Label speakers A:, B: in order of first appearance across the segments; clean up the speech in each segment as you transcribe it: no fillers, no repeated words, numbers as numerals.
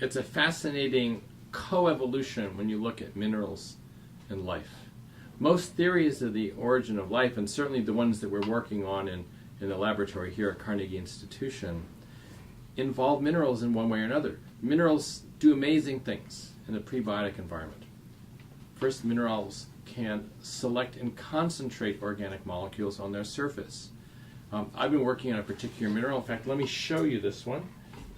A: It's a fascinating coevolution when you look at minerals and life. Most theories of the origin of life, and certainly the ones that we're working on in the laboratory here at Carnegie Institution, involve minerals in one way or another. Minerals do amazing things in a prebiotic environment. First, minerals can select and concentrate organic molecules on their surface. I've been working on a particular mineral. In fact, let me show you this one.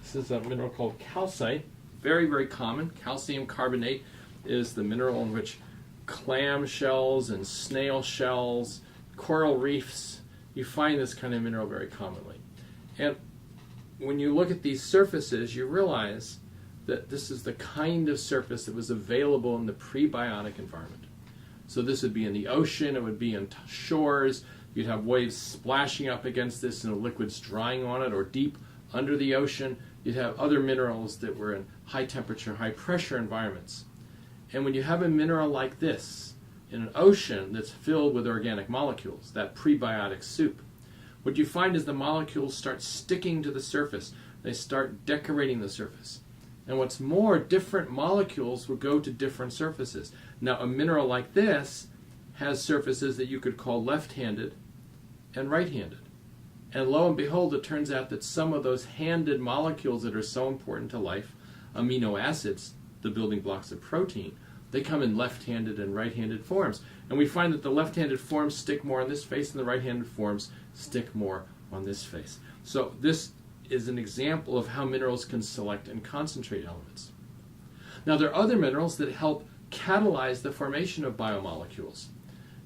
A: This is a mineral called calcite. Very, very common. Calcium carbonate is the mineral in which clam shells and snail shells, coral reefs, you find this kind of mineral very commonly. And when you look at these surfaces, you realize that this is the kind of surface that was available in the prebiotic environment. So this would be in the ocean, it would be in shores, you'd have waves splashing up against this and liquids drying on it, or deep under the ocean, you'd have other minerals that were in high temperature, high pressure environments. And when you have a mineral like this in an ocean that's filled with organic molecules, that prebiotic soup, what you find is the molecules start sticking to the surface. They start decorating the surface. And what's more, different molecules will go to different surfaces. Now, a mineral like this has surfaces that you could call left-handed and right-handed. And lo and behold, it turns out that some of those handed molecules that are so important to life, amino acids, the building blocks of protein, they come in left-handed and right-handed forms. And we find that the left-handed forms stick more on this face and the right-handed forms stick more on this face. So this is an example of how minerals can select and concentrate elements. Now, there are other minerals that help catalyze the formation of biomolecules.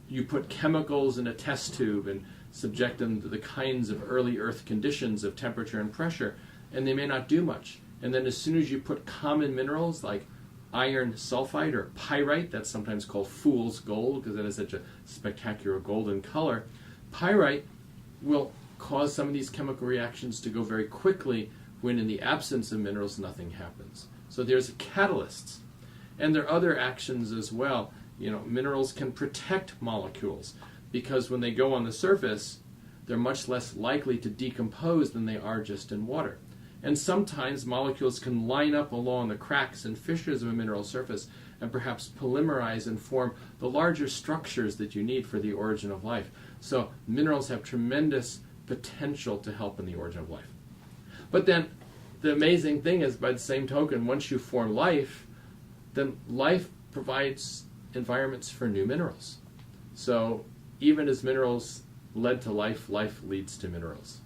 A: You put chemicals in a test tube and subject them to the kinds of early Earth conditions of temperature and pressure, and they may not do much. And then as soon as you put common minerals like iron sulfide or pyrite, that's sometimes called fool's gold because it has such a spectacular golden color, pyrite will cause some of these chemical reactions to go very quickly when in the absence of minerals nothing happens. So there's catalysts. And there are other actions as well. You know, minerals can protect molecules because when they go on the surface, they're much less likely to decompose than they are just in water. And sometimes molecules can line up along the cracks and fissures of a mineral surface and perhaps polymerize and form the larger structures that you need for the origin of life. So minerals have tremendous potential to help in the origin of life. But then the amazing thing is, by the same token, once you form life, then life provides environments for new minerals. So even as minerals led to life, life leads to minerals.